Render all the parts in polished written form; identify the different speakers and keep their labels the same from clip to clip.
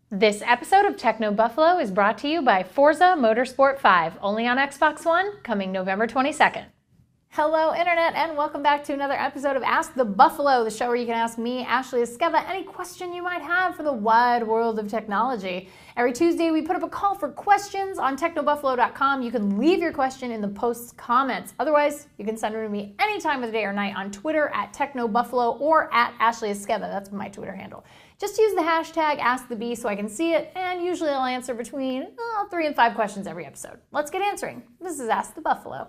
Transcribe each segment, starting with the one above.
Speaker 1: This episode of Techno Buffalo is brought to you by Forza Motorsport 5, only on Xbox One, coming November 22nd. Hello, Internet, and welcome back to another episode of Ask the Buffalo, the show where you can ask me, Ashley Esqueva, any question you might have for the wide world of technology. Every Tuesday, we put up a call for questions on technobuffalo.com. You can leave your question in the post's comments. Otherwise, you can send it to me any time of the day or night on Twitter at technobuffalo or at Ashley Esqueva. That's my Twitter handle. Just use the hashtag AskTheBee so I can see it, and usually I'll answer between 3 and 5 questions every episode. Let's get answering. This is Ask the Buffalo.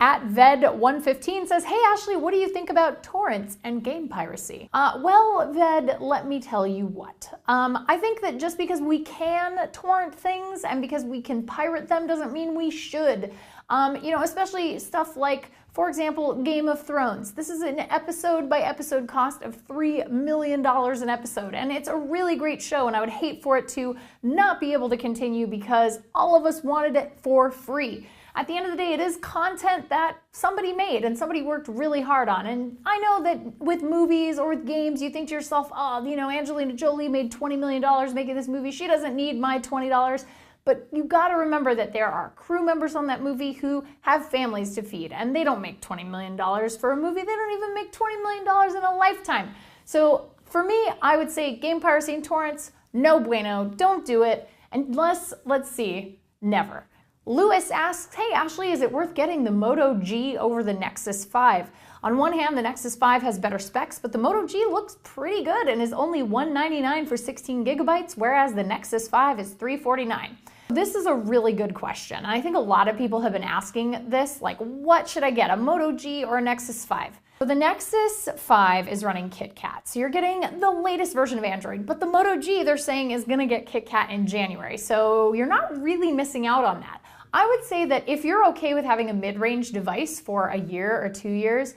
Speaker 1: At Ved115 says, hey Ashley, what do you think about torrents and game piracy? Well, Ved, let me tell you what. I think that just because we can torrent things and because we can pirate them doesn't mean we should. Especially stuff like, for example, Game of Thrones. This is an episode by episode cost of $3 million an episode, and it's a really great show, and I would hate for it to not be able to continue because all of us wanted it for free. At the end of the day, it is content that somebody made and somebody worked really hard on. And I know that with movies or with games, you think to yourself, Angelina Jolie made $20 million making this movie. She doesn't need my $20. But you gotta remember that there are crew members on that movie who have families to feed, and they don't make $20 million for a movie. They don't even make $20 million in a lifetime. So for me, I would say game piracy and torrents, no bueno, don't do it. Unless, let's see, never. Lewis asks, hey Ashley, is it worth getting the Moto G over the Nexus 5? On one hand, the Nexus 5 has better specs, but the Moto G looks pretty good and is only $199 for 16 gigabytes, whereas the Nexus 5 is $349. This is a really good question, and I think a lot of people have been asking this, like, what should I get, a Moto G or a Nexus 5? So the Nexus 5 is running KitKat, so you're getting the latest version of Android, but the Moto G, they're saying, is gonna get KitKat in January, so you're not really missing out on that. I would say that if you're okay with having a mid-range device for a year or 2 years,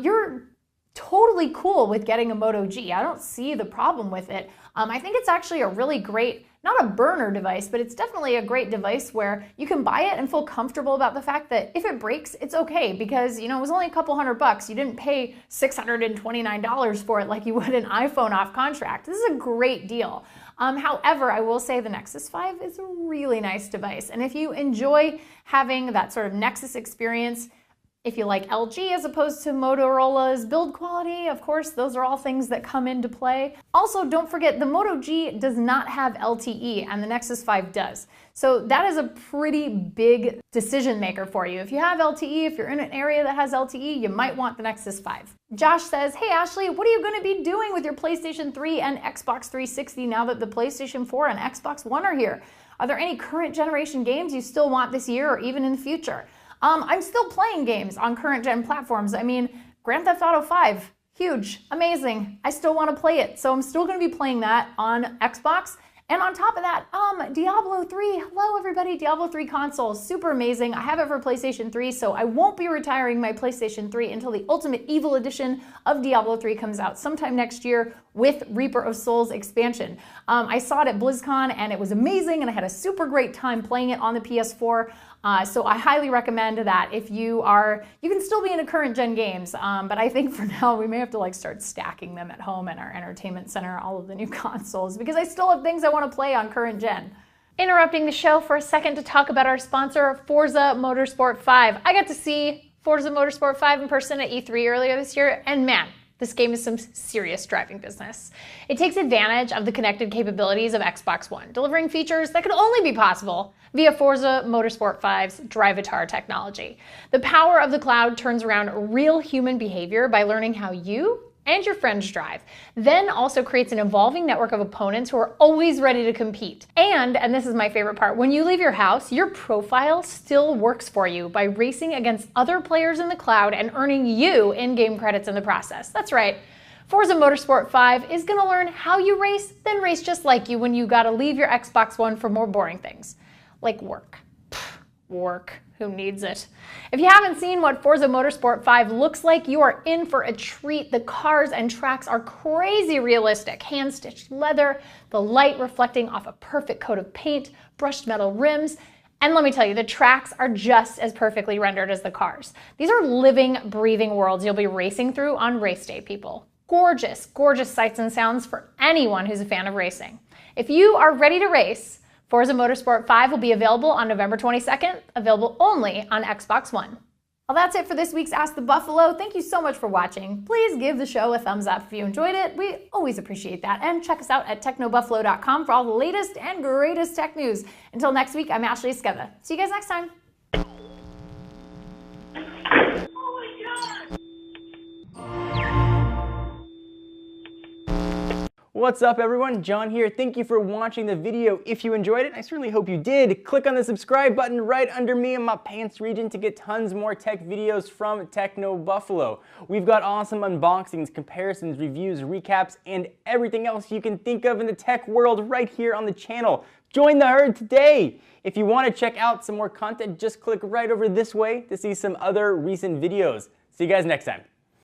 Speaker 1: you're totally cool with getting a Moto G. I don't see the problem with it. I think it's actually a really great, not a burner device, but it's definitely a great device where you can buy it and feel comfortable about the fact that if it breaks, it's okay because, it was only a couple $100. You didn't pay $629 for it like you would an iPhone off contract. This is a great deal. However, I will say the Nexus 5 is a really nice device. And if you enjoy having that sort of Nexus experience, if you like LG as opposed to Motorola's build quality, of course, those are all things that come into play. Also, don't forget, the Moto G does not have LTE and the Nexus 5 does. So that is a pretty big decision maker for you. If you have LTE, if you're in an area that has LTE, you might want the Nexus 5. Josh says, hey Ashley, what are you going to be doing with your PlayStation 3 and Xbox 360 now that the PlayStation 4 and Xbox One are here? Are there any current generation games you still want this year or even in the future? I'm still playing games on current gen platforms. I mean, Grand Theft Auto 5, huge, amazing. I still want to play it. So I'm still going to be playing that on Xbox. And on top of that, Diablo 3, hello everybody, Diablo 3 console, super amazing. I have it for PlayStation 3, so I won't be retiring my PlayStation 3 until the Ultimate Evil Edition of Diablo 3 comes out sometime next year with Reaper of Souls expansion. I saw it at BlizzCon and it was amazing and I had a super great time playing it on the PS4. So I highly recommend that if you can still be into current gen games, but I think for now we may have to start stacking them at home in our entertainment center, all of the new consoles, because I still have things I want to play on current gen. Interrupting the show for a second to talk about our sponsor, Forza Motorsport 5. I got to see Forza Motorsport 5 in person at E3 earlier this year, and man, this game is some serious driving business. It takes advantage of the connected capabilities of Xbox One, delivering features that could only be possible via Forza Motorsport 5's Drivatar technology. The power of the cloud turns around real human behavior by learning how you and your friends drive, then also creates an evolving network of opponents who are always ready to compete. And this is my favorite part, when you leave your house, your profile still works for you by racing against other players in the cloud and earning you in-game credits in the process. That's right. Forza Motorsport 5 is gonna learn how you race, then race just like you when you gotta leave your Xbox One for more boring things, like work. Work. Who needs it? If you haven't seen what Forza Motorsport 5 looks like, you are in for a treat. The cars and tracks are crazy realistic. Hand-stitched leather, the light reflecting off a perfect coat of paint, brushed metal rims, And let me tell you, the tracks are just as perfectly rendered as the cars. These are living, breathing worlds you'll be racing through on race day, people. Gorgeous, gorgeous sights and sounds for anyone who's a fan of racing. If you are ready to race, Forza Motorsport 5 will be available on November 22nd, available only on Xbox One. Well, that's it for this week's Ask the Buffalo. Thank you so much for watching. Please give the show a thumbs up if you enjoyed it. We always appreciate that. And check us out at technobuffalo.com for all the latest and greatest tech news. Until next week, I'm Ashley Esqueda. See you guys next time.
Speaker 2: What's up everyone, John here. Thank you for watching the video. If you enjoyed it, I certainly hope you did. Click on the subscribe button right under me in my pants region to get tons more tech videos from Techno Buffalo. We've got awesome unboxings, comparisons, reviews, recaps, and everything else you can think of in the tech world right here on the channel. Join the herd today! If you want to check out some more content, just click right over this way to see some other recent videos. See you guys next time.